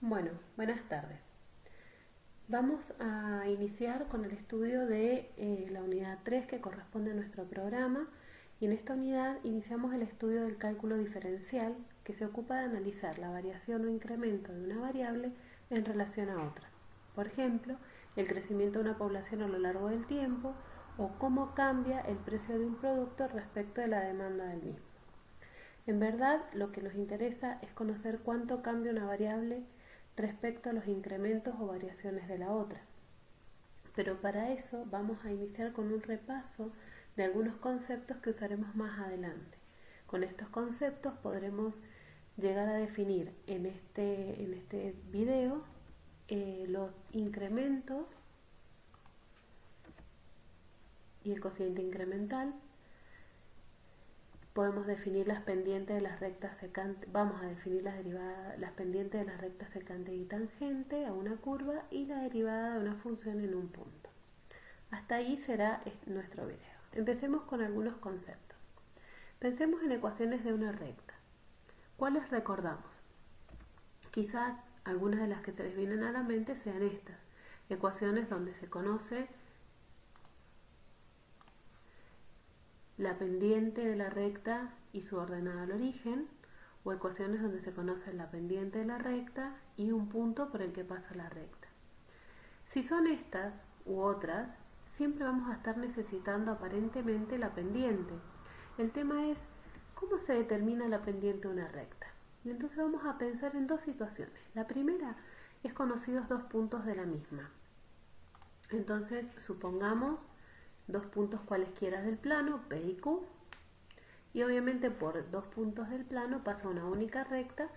Bueno, buenas tardes. Vamos a iniciar con el estudio de la unidad 3 que corresponde a nuestro programa y en esta unidad iniciamos el estudio del cálculo diferencial que se ocupa de analizar la variación o incremento de una variable en relación a otra. Por ejemplo, el crecimiento de una población a lo largo del tiempo o cómo cambia el precio de un producto respecto de la demanda del mismo. En verdad, lo que nos interesa es conocer cuánto cambia una variable respecto a los incrementos o variaciones de la otra. Pero para eso vamos a iniciar con un repaso de algunos conceptos que usaremos más adelante. Con estos conceptos podremos llegar a definir en este video los incrementos y el cociente incremental. Podemos definir las pendientes de las rectas secantes, vamos a definir las pendientes de las rectas secante y tangente a una curva y la derivada de una función en un punto. Hasta ahí será nuestro video. Empecemos con algunos conceptos. Pensemos en ecuaciones de una recta. ¿Cuáles recordamos? Quizás algunas de las que se les vienen a la mente sean estas. Ecuaciones donde se conoce la pendiente de la recta y su ordenada al origen, o ecuaciones donde se conoce la pendiente de la recta y un punto por el que pasa la recta. Si son estas u otras, siempre vamos a estar necesitando aparentemente la pendiente. El tema es cómo se determina la pendiente de una recta. Y entonces vamos a pensar en dos situaciones. La primera es conocidos dos puntos de la misma. Entonces supongamos dos puntos cualesquiera del plano, P y Q, y obviamente por dos puntos del plano pasa una única recta,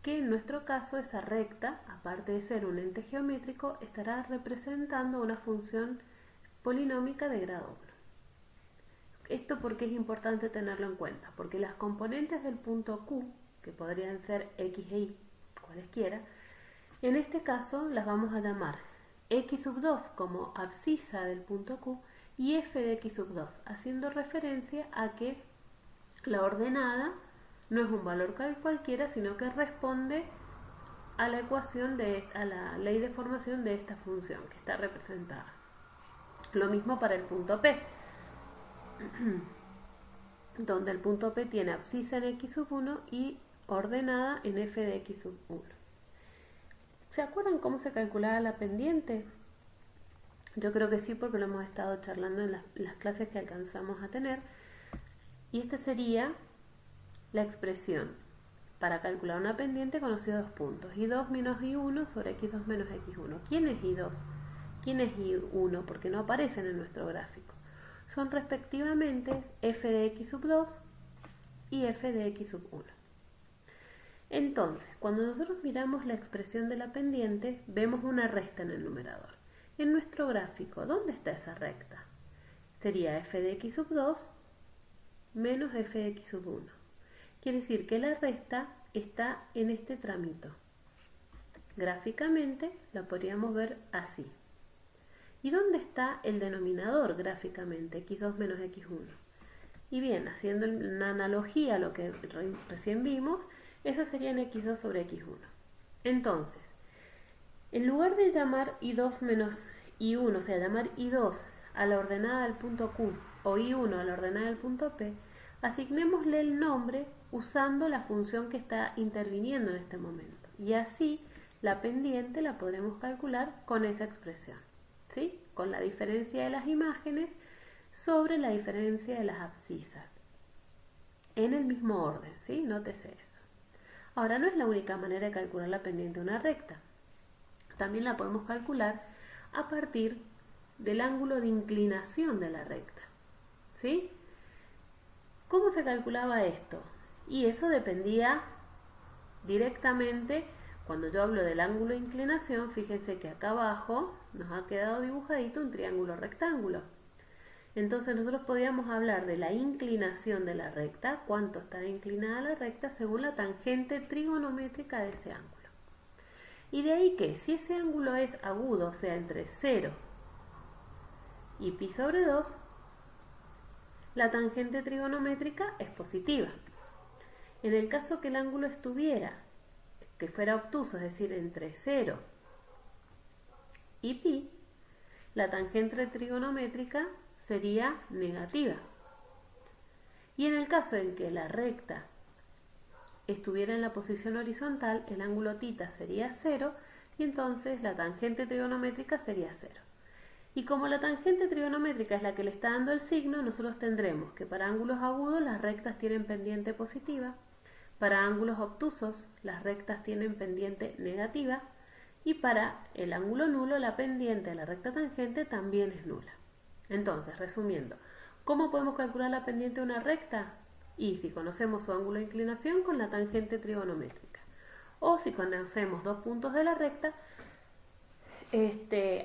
que en nuestro caso esa recta, aparte de ser un ente geométrico, estará representando una función polinómica de grado 1. Esto porque es importante tenerlo en cuenta, porque las componentes del punto Q, que podrían ser X e Y, cualesquiera, en este caso las vamos a llamar X sub 2 como abscisa del punto Q y f de x sub 2, haciendo referencia a que la ordenada no es un valor cualquiera, sino que responde a la ecuación a la ley de formación de esta función que está representada. Lo mismo para el punto P, donde el punto P tiene abscisa en x sub 1 y ordenada en f de x sub 1. ¿Se acuerdan cómo se calculaba la pendiente? Yo creo que sí, porque lo hemos estado charlando en las clases que alcanzamos a tener. Y esta sería la expresión para calcular una pendiente conocida dos puntos. I2 menos I1 sobre X2 menos X1. ¿Quién es I2? ¿Quién es I1? Porque no aparecen en nuestro gráfico. Son respectivamente f de x sub 2 y f de x sub 1. Entonces, cuando nosotros miramos la expresión de la pendiente, vemos una resta en el numerador. En nuestro gráfico, ¿dónde está esa recta? Sería f de x sub 2 menos f de x sub 1. Quiere decir que la resta está en este tramito. Gráficamente la podríamos ver así. ¿Y dónde está el denominador gráficamente? X2 menos X1. Y bien, haciendo una analogía a lo que recién vimos, esa sería en X2 sobre X1. Entonces, en lugar de llamar I2 menos I1, o sea, llamar I2 a la ordenada del punto Q o I1 a la ordenada del punto P, asignémosle el nombre usando la función que está interviniendo en este momento. Y así la pendiente la podremos calcular con esa expresión, ¿sí? Con la diferencia de las imágenes sobre la diferencia de las abscisas. En el mismo orden, ¿sí? Nótese eso. Ahora, no es la única manera de calcular la pendiente de una recta. También la podemos calcular a partir del ángulo de inclinación de la recta, ¿sí? ¿Cómo se calculaba esto? Y eso dependía directamente, cuando yo hablo del ángulo de inclinación, fíjense que acá abajo nos ha quedado dibujadito un triángulo rectángulo. Entonces nosotros podíamos hablar de la inclinación de la recta, cuánto está inclinada la recta según la tangente trigonométrica de ese ángulo. Y de ahí que si ese ángulo es agudo, o sea, entre 0 y pi sobre 2, la tangente trigonométrica es positiva. En el caso que el ángulo estuviera que fuera obtuso, es decir, entre 0 y pi, la tangente trigonométrica sería negativa. Y en el caso en que la recta estuviera en la posición horizontal, el ángulo θ sería 0 y entonces la tangente trigonométrica sería 0. Y como la tangente trigonométrica es la que le está dando el signo, nosotros tendremos que para ángulos agudos las rectas tienen pendiente positiva, para ángulos obtusos las rectas tienen pendiente negativa y para el ángulo nulo la pendiente de la recta tangente también es nula. Entonces, resumiendo, ¿cómo podemos calcular la pendiente de una recta? Y si conocemos su ángulo de inclinación con la tangente trigonométrica. O si conocemos dos puntos de la recta,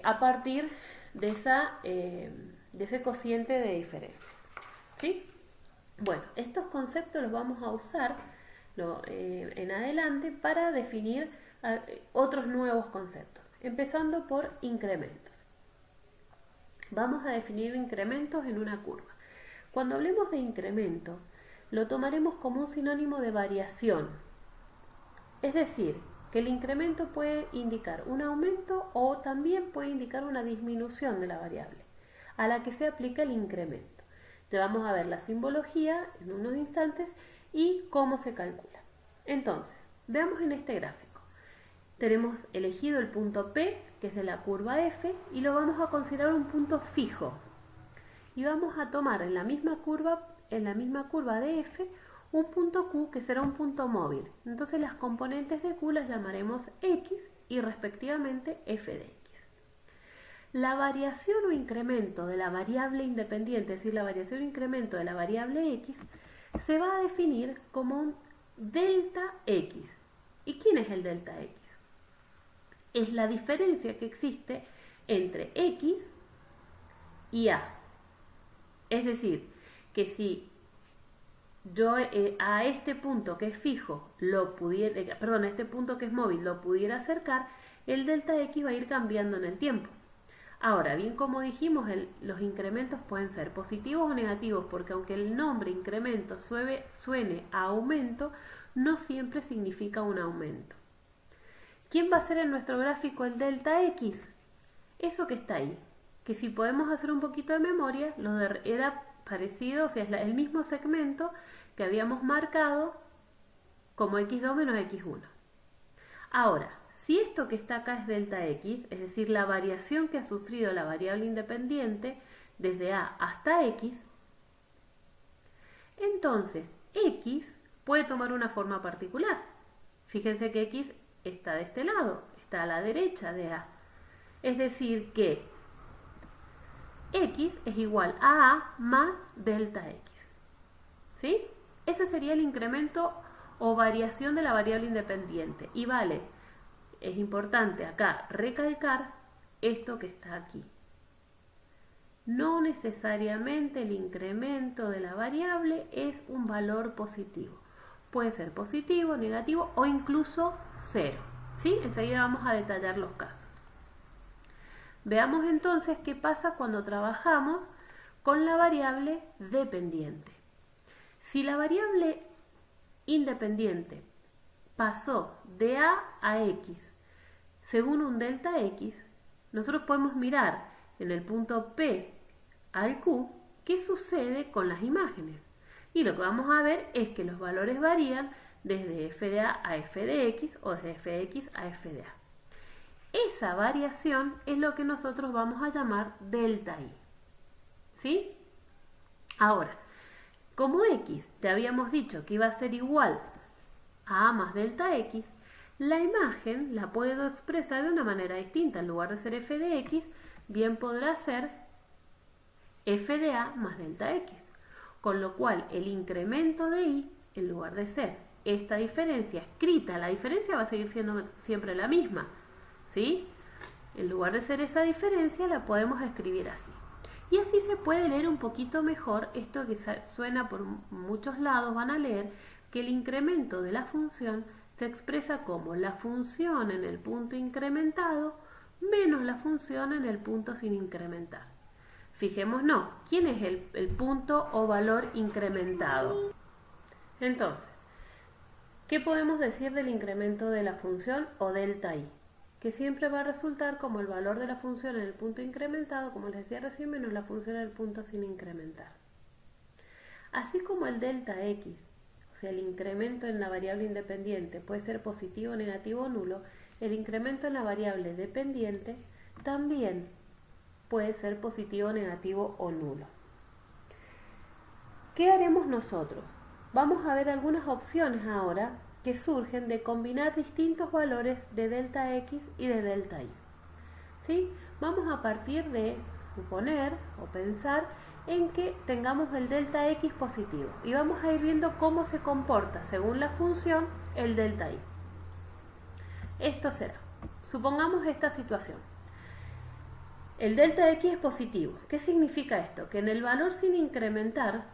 a partir de ese cociente de diferencias. ¿Sí? Bueno, estos conceptos los vamos a usar en adelante para definir otros nuevos conceptos, empezando por incrementos. Vamos a definir incrementos en una curva. Cuando hablemos de incremento, lo tomaremos como un sinónimo de variación. Es decir, que el incremento puede indicar un aumento o también puede indicar una disminución de la variable a la que se aplica el incremento. Te vamos a ver la simbología en unos instantes y cómo se calcula. Entonces, veamos en este gráfico. Tenemos elegido el punto P, que es de la curva F, y lo vamos a considerar un punto fijo. Y vamos a tomar en la misma curva de F, un punto Q que será un punto móvil. Entonces las componentes de Q las llamaremos X y respectivamente F de X. La variación o incremento de la variable independiente, es decir, la variación o incremento de la variable X, se va a definir como un delta X. ¿Y quién es el delta X? Es la diferencia que existe entre X y A. Es decir, que si yo a este punto que es fijo, a este punto que es móvil lo pudiera acercar, el delta X va a ir cambiando en el tiempo. Ahora, bien como dijimos, los incrementos pueden ser positivos o negativos, porque aunque el nombre incremento suene a aumento, no siempre significa un aumento. ¿Quién va a ser en nuestro gráfico el delta X? Eso que está ahí, que si podemos hacer un poquito de memoria, era parecido, o sea, es el mismo segmento que habíamos marcado como x2 menos x1. Ahora, si esto que está acá es delta X, es decir, la variación que ha sufrido la variable independiente desde A hasta X, entonces X puede tomar una forma particular. Fíjense que X está de este lado, está a la derecha de A. Es decir que X es igual a A más delta X. ¿Sí? Ese sería el incremento o variación de la variable independiente. Y vale, es importante acá recalcar esto que está aquí. No necesariamente el incremento de la variable es un valor positivo. Puede ser positivo, negativo o incluso cero. ¿Sí? Enseguida vamos a detallar los casos. Veamos entonces qué pasa cuando trabajamos con la variable dependiente. Si la variable independiente pasó de A a X según un delta X, nosotros podemos mirar en el punto P al Q qué sucede con las imágenes. Y lo que vamos a ver es que los valores varían desde f de A f de X o desde f de X a f de A. Esa variación es lo que nosotros vamos a llamar delta I. ¿Sí? Ahora, como X te habíamos dicho que iba a ser igual a A más delta X, la imagen la puedo expresar de una manera distinta. En lugar de ser f de X, bien podrá ser f de A más delta X. Con lo cual, el incremento de I, en lugar de ser esta diferencia escrita, la diferencia va a seguir siendo siempre la misma, ¿sí? En lugar de ser esa diferencia, la podemos escribir así. Y así se puede leer un poquito mejor esto que suena por muchos lados, van a leer que el incremento de la función se expresa como la función en el punto incrementado menos la función en el punto sin incrementar. Fijémonos, ¿quién es el punto o valor incrementado? Entonces, ¿Qué podemos decir del incremento de la función o delta i? Que siempre va a resultar como el valor de la función en el punto incrementado, como les decía recién, menos la función en el punto sin incrementar. Así como el delta x, o sea, el incremento en la variable independiente puede ser positivo, negativo o nulo, el incremento en la variable dependiente también puede ser positivo, negativo o nulo. ¿Qué haremos nosotros? Vamos a ver algunas opciones ahora que surgen de combinar distintos valores de delta x y de delta y. ¿Sí? Vamos a partir de suponer o pensar en que tengamos el delta x positivo y vamos a ir viendo cómo se comporta según la función el delta y. Esto será, supongamos esta situación. El delta x es positivo. ¿Qué significa esto? Que en el valor sin incrementar,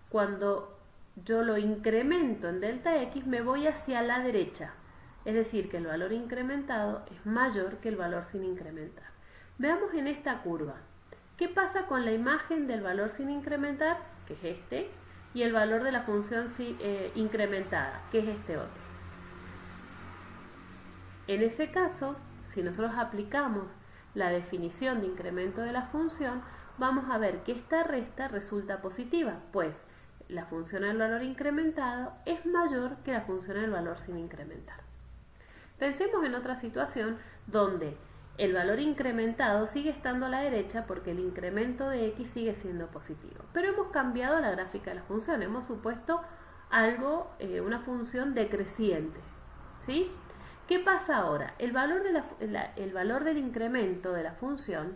cuando yo lo incremento en delta x, me voy hacia la derecha. Es decir, que el valor incrementado es mayor que el valor sin incrementar. Veamos en esta curva. ¿Qué pasa con la imagen del valor sin incrementar, que es este, y el valor de la función incrementada, que es este otro? En ese caso, si nosotros aplicamos la definición de incremento de la función, vamos a ver que esta resta resulta positiva, pues la función al valor incrementado es mayor que la función al valor sin incrementar. Pensemos en otra situación donde el valor incrementado sigue estando a la derecha porque el incremento de x sigue siendo positivo. Pero hemos cambiado la gráfica de la función, hemos supuesto algo, una función decreciente. ¿Sí? ¿Qué pasa ahora? El valor del incremento de la función,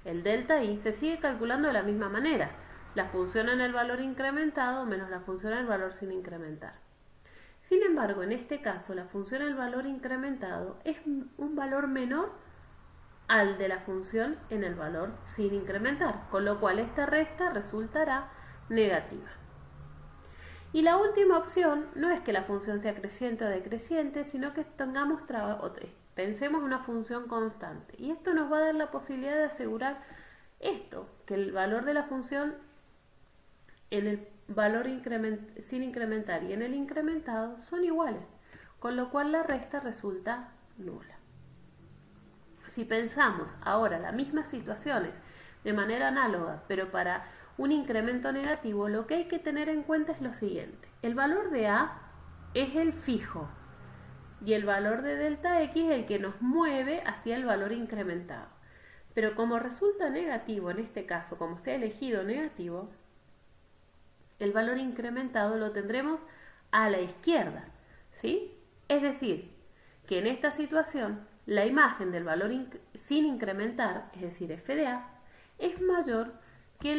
el delta i, se sigue calculando de la misma manera. La función en el valor incrementado menos la función en el valor sin incrementar. Sin embargo, en este caso, la función en el valor incrementado es un valor menor al de la función en el valor sin incrementar, con lo cual esta resta resultará negativa. Y la última opción no es que la función sea creciente o decreciente, sino que pensemos en una función constante. Y esto nos va a dar la posibilidad de asegurar esto, que el valor de la función en el valor sin incrementar y en el incrementado son iguales, con lo cual la resta resulta nula. Si pensamos ahora las mismas situaciones de manera análoga, pero para un incremento negativo, lo que hay que tener en cuenta es lo siguiente. El valor de A es el fijo y el valor de delta x es el que nos mueve hacia el valor incrementado. Pero como resulta negativo, en este caso, como se ha elegido negativo, el valor incrementado lo tendremos a la izquierda, ¿sí? Es decir, que en esta situación la imagen del valor sin incrementar, es decir, f de a, es mayor que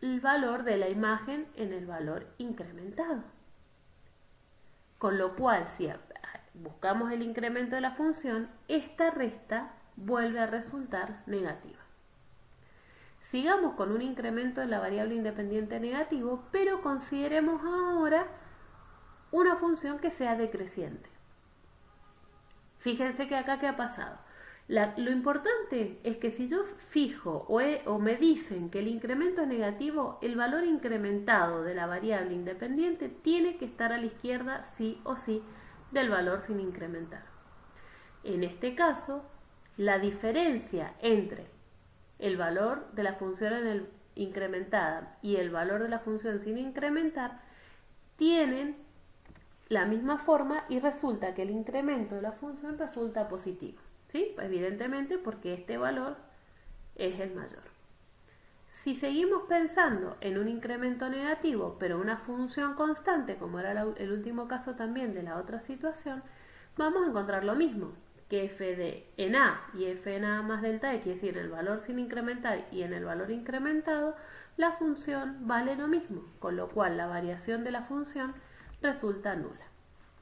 el valor de la imagen en el valor incrementado. Con lo cual, si buscamos el incremento de la función, esta resta vuelve a resultar negativa. Sigamos con un incremento de la variable independiente negativo, pero consideremos ahora una función que sea decreciente. Fíjense que acá ¿qué ha pasado? Lo importante es que si yo fijo o me dicen que el incremento es negativo, el valor incrementado de la variable independiente tiene que estar a la izquierda sí o sí del valor sin incrementar. En este caso, la diferencia entre el valor de la función incrementada y el valor de la función sin incrementar tienen la misma forma y resulta que el incremento de la función resulta positivo. ¿Sí? Evidentemente porque este valor es el mayor. Si seguimos pensando en un incremento negativo, pero una función constante, como era el último caso también de la otra situación, vamos a encontrar lo mismo, que f en a y f en a más delta x, es decir, en el valor sin incrementar y en el valor incrementado, la función vale lo mismo, con lo cual la variación de la función resulta nula.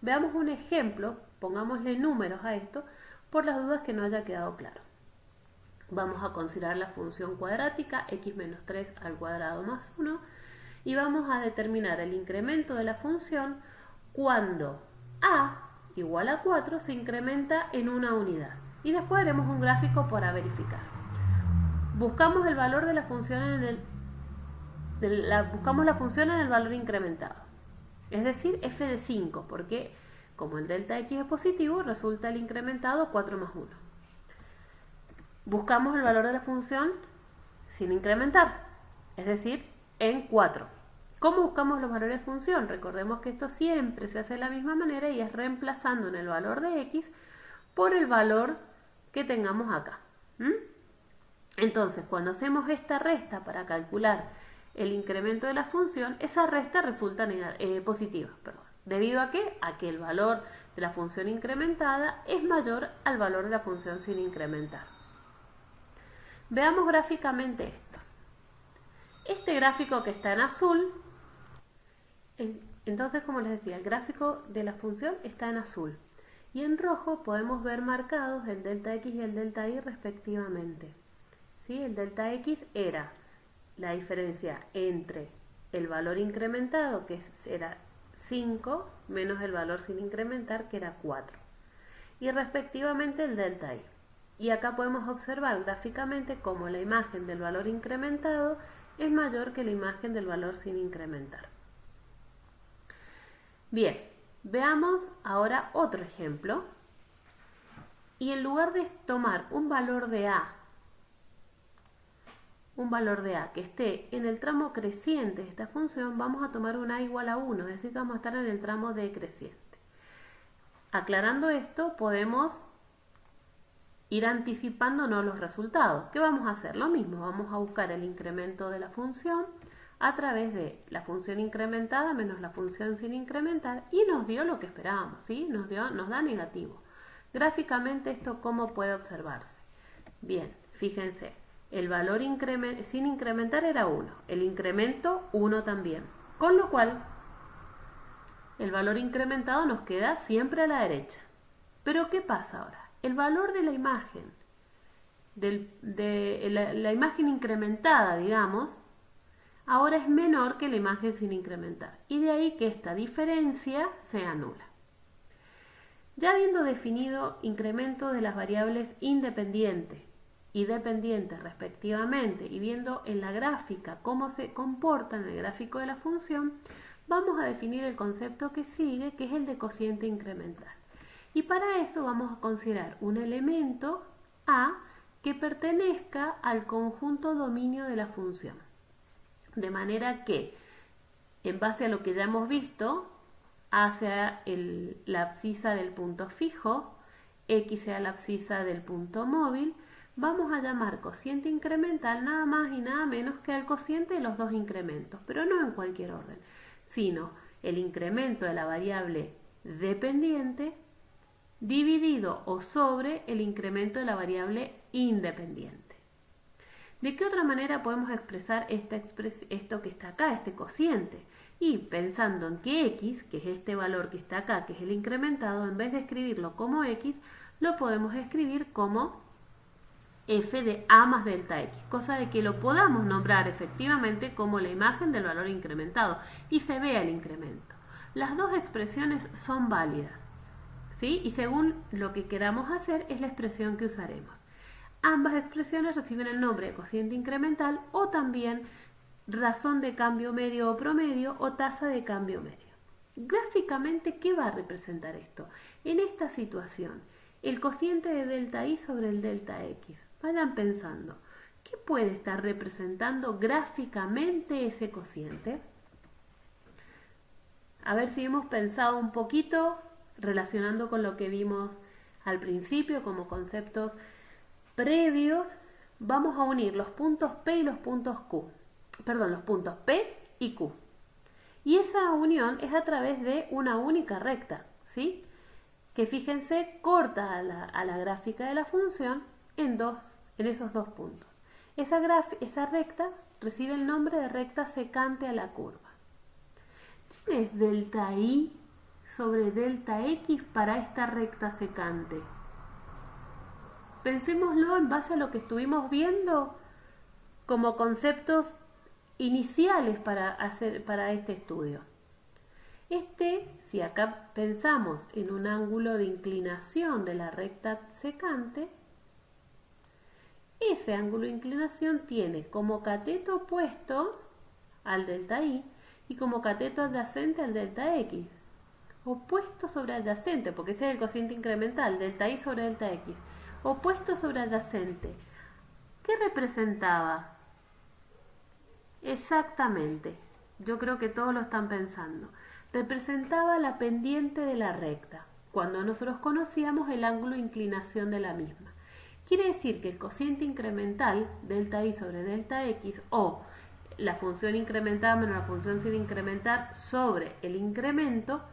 Veamos un ejemplo, pongámosle números a esto, por las dudas que no haya quedado claro. Vamos a considerar la función cuadrática x menos 3 al cuadrado más 1 y vamos a determinar el incremento de la función cuando a igual a 4 se incrementa en una unidad. Y después haremos un gráfico para verificar. Buscamos el valor de la función buscamos la función en el valor incrementado. es decir, f de 5, porque como el delta x es positivo, resulta el incrementado 4 más 1. Buscamos el valor de la función sin incrementar, es decir, en 4. ¿Cómo buscamos los valores de función? Recordemos que esto siempre se hace de la misma manera y es reemplazando en el valor de x por el valor que tengamos acá. Entonces, cuando hacemos esta resta para calcular el incremento de la función, esa resta resulta positiva, ¿debido a qué? A que el valor de la función incrementada es mayor al valor de la función sin incrementar. Veamos gráficamente esto. Este gráfico que está en azul, entonces como les decía, el gráfico de la función está en azul. Y en rojo podemos ver marcados el delta x y el delta y respectivamente. ¿Sí? El delta x era la diferencia entre el valor incrementado, que era 5, menos el valor sin incrementar, que era 4. Y respectivamente el delta y. Y acá podemos observar gráficamente cómo la imagen del valor incrementado es mayor que la imagen del valor sin incrementar. Bien, veamos ahora otro ejemplo. Y en lugar de tomar un valor de a que esté en el tramo creciente de esta función, vamos a tomar un a igual a 1, es decir, que vamos a estar en el tramo decreciente. Aclarando esto, podemos ir anticipándonos los resultados. ¿Qué vamos a hacer? Lo mismo, vamos a buscar el incremento de la función a través de la función incrementada menos la función sin incrementar y nos dio lo que esperábamos, ¿sí? Nos da negativo. Gráficamente, ¿esto cómo puede observarse? Bien, fíjense. El valor sin incrementar era 1, el incremento 1 también, con lo cual el valor incrementado nos queda siempre a la derecha. Pero ¿qué pasa ahora? El valor de la imagen, la imagen incrementada, digamos, ahora es menor que la imagen sin incrementar, y de ahí que esta diferencia sea nula. Ya habiendo definido incremento de las variables independientes y dependientes respectivamente y viendo en la gráfica cómo se comportan en el gráfico de la función, vamos a definir el concepto que sigue, que es el de cociente incremental. Y para eso vamos a considerar un elemento a que pertenezca al conjunto dominio de la función. De manera que, en base a lo que ya hemos visto, a sea la abscisa del punto fijo, x sea la abscisa del punto móvil, vamos a llamar cociente incremental nada más y nada menos que al cociente de los dos incrementos, pero no en cualquier orden, sino el incremento de la variable dependiente dividido o sobre el incremento de la variable independiente. ¿De qué otra manera podemos expresar esto que está acá, este cociente? Y pensando en que x, que es este valor que está acá, que es el incrementado, en vez de escribirlo como x, lo podemos escribir como f de a más delta x, cosa de que lo podamos nombrar efectivamente como la imagen del valor incrementado y se vea el incremento. Las dos expresiones son válidas, ¿sí? Y según lo que queramos hacer es la expresión que usaremos. Ambas expresiones reciben el nombre de cociente incremental o también razón de cambio medio o promedio o tasa de cambio medio. Gráficamente, ¿qué va a representar esto? En esta situación, el cociente de delta y sobre el delta x. Vayan pensando, ¿qué puede estar representando gráficamente ese cociente? A ver si hemos pensado un poquito relacionando con lo que vimos al principio como conceptos previos. Vamos a unir los puntos P y los puntos Q. Perdón, los puntos P y Q. Y esa unión es a través de una única recta, ¿sí? Que fíjense, corta a la gráfica de la función en esos dos puntos. Esa recta recibe el nombre de recta secante a la curva. ¿Quién es delta y sobre delta x para esta recta secante? Pensémoslo en base a lo que estuvimos viendo como conceptos iniciales para este estudio. Si acá pensamos en un ángulo de inclinación de la recta secante, ese ángulo de inclinación tiene como cateto opuesto al delta y y como cateto adyacente al delta x. Opuesto sobre adyacente, porque ese es el cociente incremental, delta y sobre delta x. Opuesto sobre adyacente. ¿Qué representaba? Exactamente, yo creo que todos lo están pensando. Representaba la pendiente de la recta, cuando nosotros conocíamos el ángulo de inclinación de la misma. Quiere decir que el cociente incremental, delta y sobre delta x, o la función incrementada menos la función sin incrementar sobre el incremento,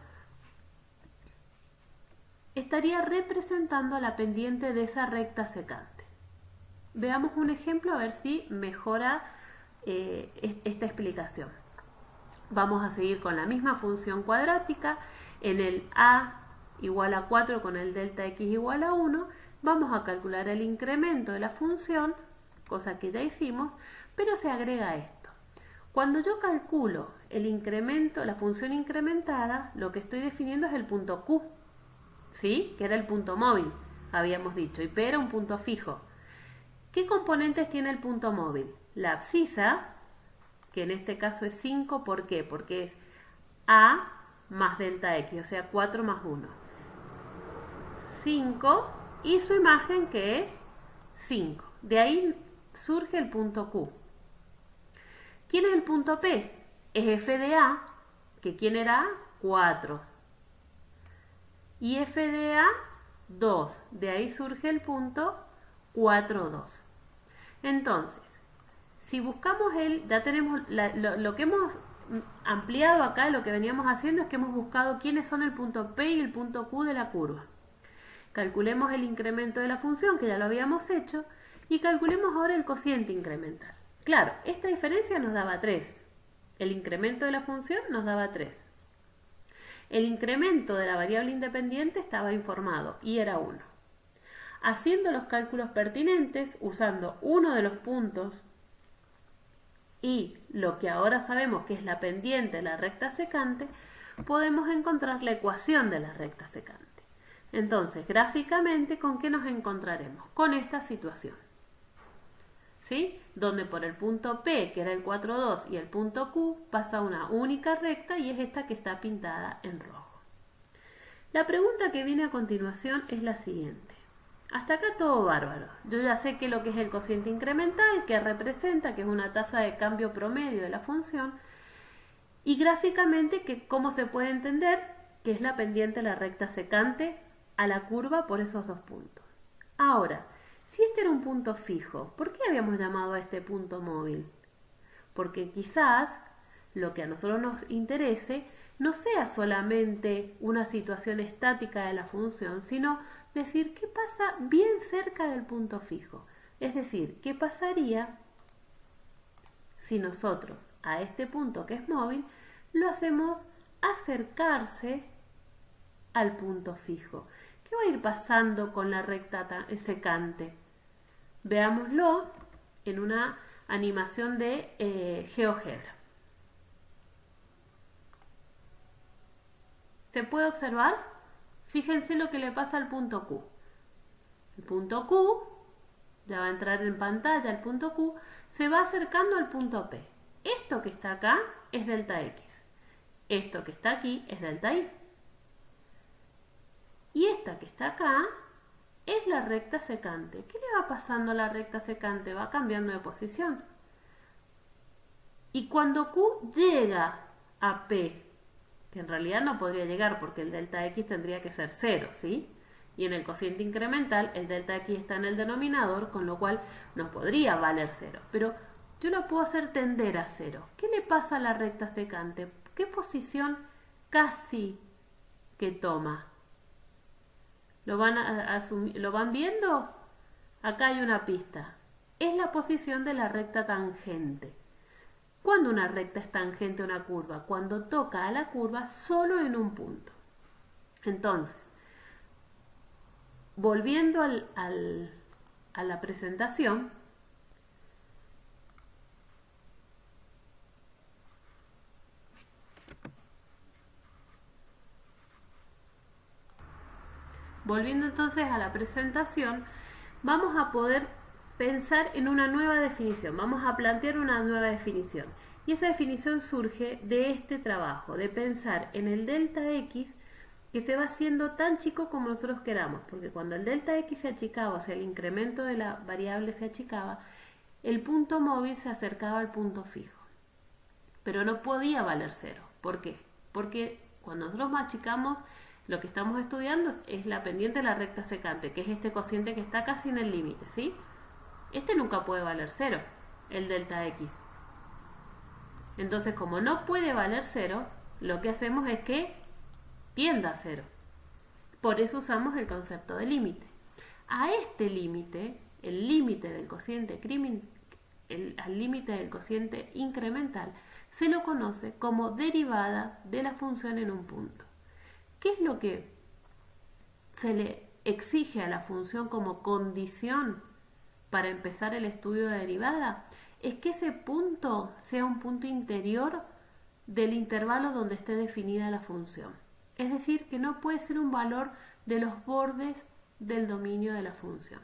estaría representando la pendiente de esa recta secante. Veamos un ejemplo a ver si mejora esta explicación. Vamos a seguir con la misma función cuadrática. En el a igual a 4 con el delta x igual a 1, vamos a calcular el incremento de la función, cosa que ya hicimos, pero se agrega esto. Cuando yo calculo el incremento, la función incrementada, lo que estoy definiendo es el punto Q, ¿sí? Que era el punto móvil, habíamos dicho, y P era un punto fijo. ¿Qué componentes tiene el punto móvil? La abscisa, que en este caso es 5, ¿por qué? Porque es A más delta X, o sea 4 más 1. 5, y su imagen que es 5. De ahí surge el punto Q. ¿Quién es el punto P? Es F de A, que ¿quién era A? 4. Y F de A, 2. De ahí surge el punto 4, 2. Entonces, si buscamos ya tenemos lo que hemos ampliado acá, lo que veníamos haciendo es que hemos buscado quiénes son el punto P y el punto Q de la curva. Calculemos el incremento de la función, que ya lo habíamos hecho, y calculemos ahora el cociente incremental. Claro, esta diferencia nos daba 3. El incremento de la función nos daba 3. El incremento de la variable independiente estaba informado y era 1. Haciendo los cálculos pertinentes, usando uno de los puntos y lo que ahora sabemos que es la pendiente de la recta secante, podemos encontrar la ecuación de la recta secante. Entonces, gráficamente, ¿con qué nos encontraremos? Con esta situación, ¿sí? Donde por el punto P, que era el 4, 2, y el punto Q, pasa una única recta y es esta que está pintada en rojo. La pregunta que viene a continuación es la siguiente. Hasta acá todo bárbaro. Yo ya sé que lo que es el cociente incremental, que representa, que es una tasa de cambio promedio de la función, y gráficamente que cómo se puede entender que es la pendiente de la recta secante a la curva por esos dos puntos. Ahora, si este era un punto fijo, ¿por qué habíamos llamado a este punto móvil? Porque quizás lo que a nosotros nos interese no sea solamente una situación estática de la función, sino decir qué pasa bien cerca del punto fijo. Es decir, qué pasaría si nosotros a este punto que es móvil lo hacemos acercarse al punto fijo. ¿Qué va a ir pasando con la recta secante? Veámoslo en una animación de GeoGebra. ¿Se puede observar? Fíjense lo que le pasa al punto Q. El punto Q, ya va a entrar en pantalla el punto Q, se va acercando al punto P. Esto que está acá es delta X. Esto que está aquí es delta Y. Y esta que está acá es la recta secante. ¿Qué le va pasando a la recta secante? Va cambiando de posición. Y cuando Q llega a P, que en realidad no podría llegar porque el delta X tendría que ser 0, ¿sí? Y en el cociente incremental el delta X está en el denominador, con lo cual no podría valer 0. Pero yo lo puedo hacer tender a 0. ¿Qué le pasa a la recta secante? ¿Qué posición casi que toma? ¿Lo van viendo? Acá hay una pista. Es la posición de la recta tangente. ¿Cuándo una recta es tangente a una curva? Cuando toca a la curva solo en un punto. Entonces, volviendo a la presentación, vamos a poder pensar en una nueva definición. Vamos a plantear una nueva definición. Y esa definición surge de este trabajo, de pensar en el delta x que se va haciendo tan chico como nosotros queramos, porque cuando el delta x se achicaba, o sea, el incremento de la variable se achicaba, el punto móvil se acercaba al punto fijo, pero no podía valer 0. ¿Por qué? Porque cuando nosotros más achicamos, lo que estamos estudiando es la pendiente de la recta secante, que es este cociente que está casi en el límite, ¿sí? Este nunca puede valer 0, el delta x. Entonces, como no puede valer 0, lo que hacemos es que tienda a 0. Por eso usamos el concepto de límite. A este límite, el límite del cociente al límite del cociente incremental, se lo conoce como derivada de la función en un punto. ¿Qué es lo que se le exige a la función como condición para empezar el estudio de derivada? Es que ese punto sea un punto interior del intervalo donde esté definida la función. Es decir, que no puede ser un valor de los bordes del dominio de la función.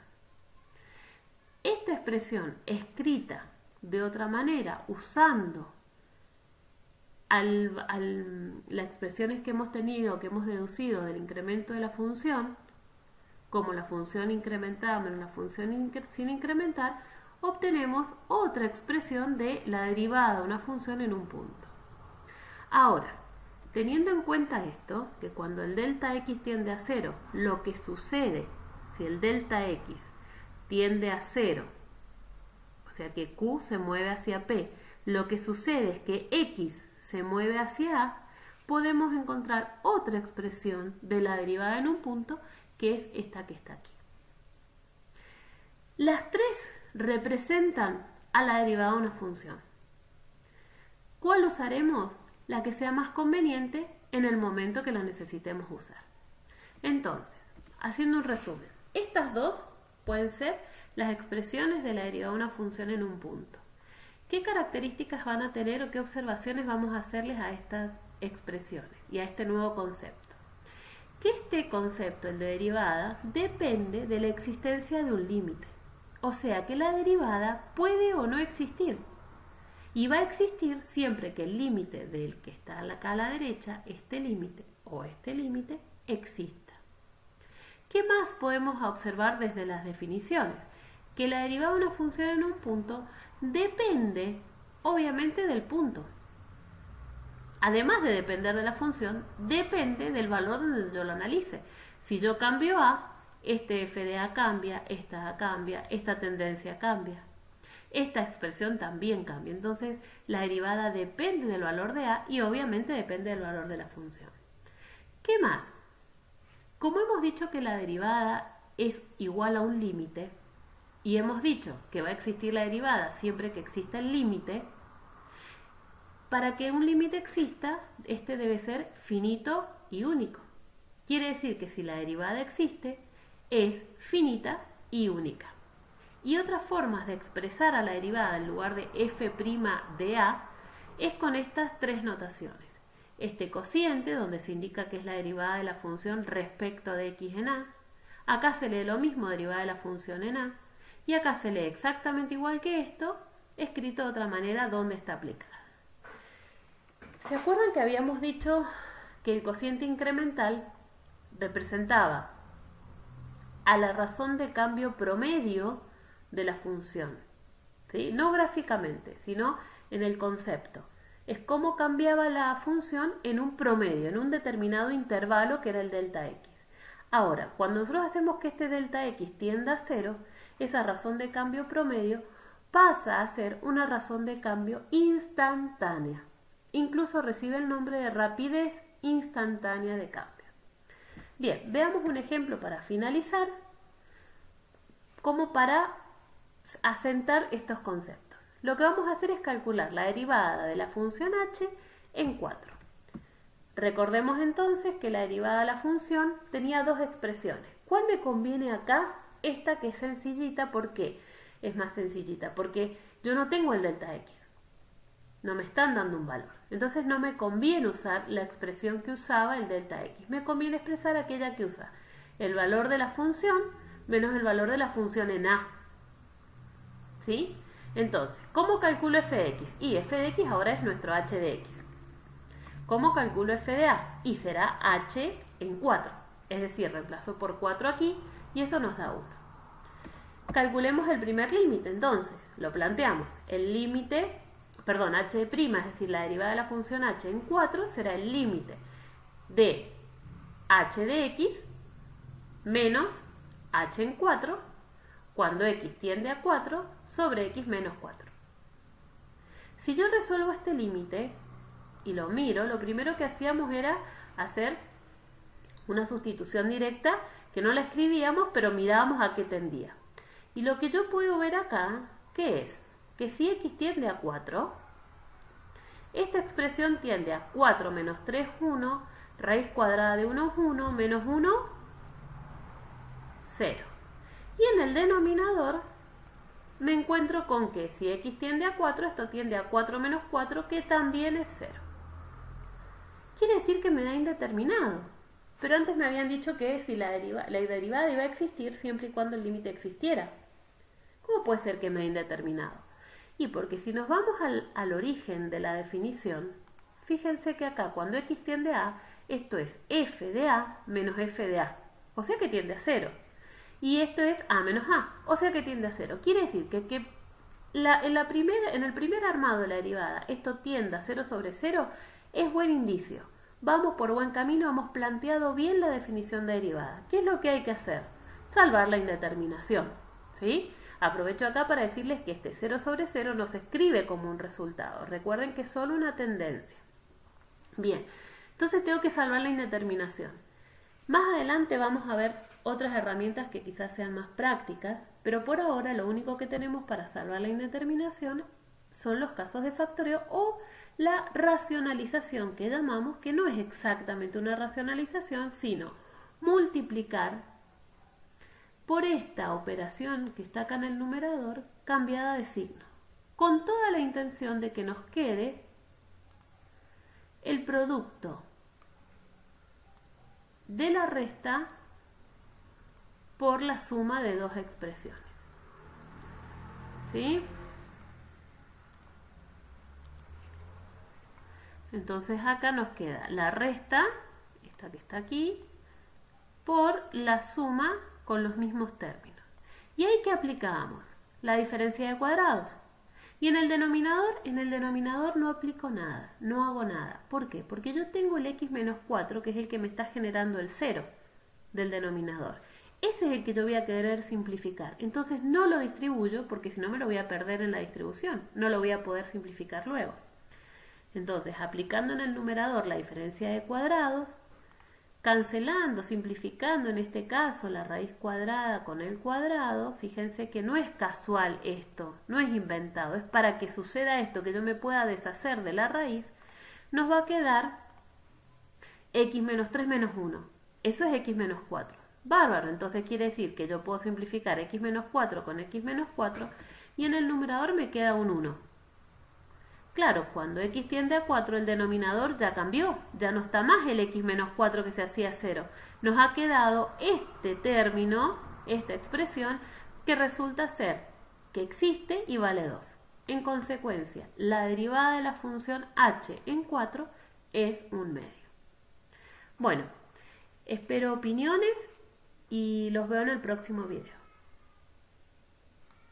Esta expresión escrita de otra manera, usando las expresiones que hemos tenido, que hemos deducido del incremento de la función, como la función incrementada menos la función sin incrementar, obtenemos otra expresión de la derivada de una función en un punto. Ahora, teniendo en cuenta esto, que cuando el delta x tiende a 0, lo que sucede si el delta x tiende a 0, o sea que q se mueve hacia p, lo que sucede es que x se mueve hacia a, podemos encontrar otra expresión de la derivada en un punto, que es esta que está aquí. Las tres representan a la derivada de una función. ¿Cuál usaremos? La que sea más conveniente en el momento que la necesitemos usar. Entonces, haciendo un resumen, estas dos pueden ser las expresiones de la derivada de una función en un punto. ¿Qué características van a tener o qué observaciones vamos a hacerles a estas expresiones y a este nuevo concepto? Que este concepto, el de derivada, depende de la existencia de un límite. O sea que la derivada puede o no existir. Y va a existir siempre que el límite del que está acá a la derecha, este límite o este límite, exista. ¿Qué más podemos observar desde las definiciones? Que la derivada de una función en un punto depende, obviamente, del punto. Además de depender de la función, depende del valor donde yo lo analice. Si yo cambio A, este f de A cambia, esta A cambia, esta tendencia cambia. Esta expresión también cambia. Entonces, la derivada depende del valor de A y obviamente depende del valor de la función. ¿Qué más? Como hemos dicho que la derivada es igual a un límite, y hemos dicho que va a existir la derivada siempre que exista el límite, para que un límite exista, este debe ser finito y único. Quiere decir que si la derivada existe, es finita y única. Y otras formas de expresar a la derivada en lugar de f' de a es con estas tres notaciones. Este cociente, donde se indica que es la derivada de la función respecto de x en a. Acá se lee lo mismo, derivada de la función en a. Y acá se lee exactamente igual que esto, escrito de otra manera, donde está aplicada. ¿Se acuerdan que habíamos dicho que el cociente incremental representaba a la razón de cambio promedio de la función? ¿Sí? No gráficamente, sino en el concepto. Es cómo cambiaba la función en un promedio, en un determinado intervalo que era el delta x. Ahora, cuando nosotros hacemos que este delta x tienda a 0, esa razón de cambio promedio pasa a ser una razón de cambio instantánea. Incluso recibe el nombre de rapidez instantánea de cambio. Bien, veamos un ejemplo para finalizar, como para asentar estos conceptos. Lo que vamos a hacer es calcular la derivada de la función h en 4. Recordemos entonces que la derivada de la función tenía dos expresiones. ¿Cuál me conviene acá? Esta que es sencillita. ¿Por qué es más sencillita? Porque yo no tengo el delta x. No me están dando un valor. Entonces no me conviene usar la expresión que usaba el delta x. Me conviene expresar aquella que usa el valor de la función menos el valor de la función en a. ¿Sí? Entonces, ¿cómo calculo f de x? Y f de x ahora es nuestro h de x. ¿Cómo calculo f de a? Y será h en 4. Es decir, reemplazo por 4 aquí y eso nos da 1. Calculemos el primer límite, entonces, lo planteamos. El límite, perdón, h', es decir, la derivada de la función h en 4 será el límite de h de x menos h en 4 cuando x tiende a 4 sobre x menos 4. Si yo resuelvo este límite y lo miro, lo primero que hacíamos era hacer una sustitución directa que no la escribíamos, pero mirábamos a qué tendía. Y lo que yo puedo ver acá, ¿qué es? Que si x tiende a 4, esta expresión tiende a 4 menos 3, 1, raíz cuadrada de 1 es 1, menos 1, 0. Y en el denominador me encuentro con que si x tiende a 4, esto tiende a 4 menos 4, que también es 0. Quiere decir que me da indeterminado. Pero antes me habían dicho que si la derivada iba a existir siempre y cuando el límite existiera. ¿Cómo puede ser que me dé indeterminado? Y porque si nos vamos al origen de la definición, fíjense que acá cuando x tiende a, esto es f de a menos f de a, o sea que tiende a 0. Y esto es a menos a, o sea que tiende a 0. Quiere decir que en el primer armado de la derivada esto tiende a 0 sobre 0, es buen indicio. Vamos por buen camino, hemos planteado bien la definición de derivada. ¿Qué es lo que hay que hacer? Salvar la indeterminación, ¿sí? Aprovecho acá para decirles que este 0 sobre 0 no se escribe como un resultado. Recuerden que es solo una tendencia. Bien, entonces tengo que salvar la indeterminación. Más adelante vamos a ver otras herramientas que quizás sean más prácticas, pero por ahora lo único que tenemos para salvar la indeterminación son los casos de factoreo o la racionalización que llamamos, que no es exactamente una racionalización, sino multiplicar por esta operación que está acá en el numerador cambiada de signo, con toda la intención de que nos quede el producto de la resta por la suma de dos expresiones. ¿Sí? Entonces acá nos queda la resta, esta que está aquí, por la suma con los mismos términos. ¿Y ahí qué aplicábamos? La diferencia de cuadrados. Y en el denominador no aplico nada, no hago nada. ¿Por qué? Porque yo tengo el x menos 4, que es el que me está generando el 0 del denominador. Ese es el que yo voy a querer simplificar. Entonces no lo distribuyo porque si no me lo voy a perder en la distribución. No lo voy a poder simplificar luego. Entonces, aplicando en el numerador la diferencia de cuadrados, cancelando, simplificando en este caso la raíz cuadrada con el cuadrado, fíjense que no es casual esto, no es inventado, es para que suceda esto, que yo me pueda deshacer de la raíz, nos va a quedar x menos 3 menos 1. Eso es x menos 4. Bárbaro, entonces quiere decir que yo puedo simplificar x menos 4 con x menos 4 y en el numerador me queda un 1. Claro, cuando x tiende a 4 el denominador ya cambió, ya no está más el x menos 4 que se hacía 0. Nos ha quedado este término, esta expresión, que resulta ser que existe y vale 2. En consecuencia, la derivada de la función h en 4 es un medio. Bueno, espero opiniones y los veo en el próximo video.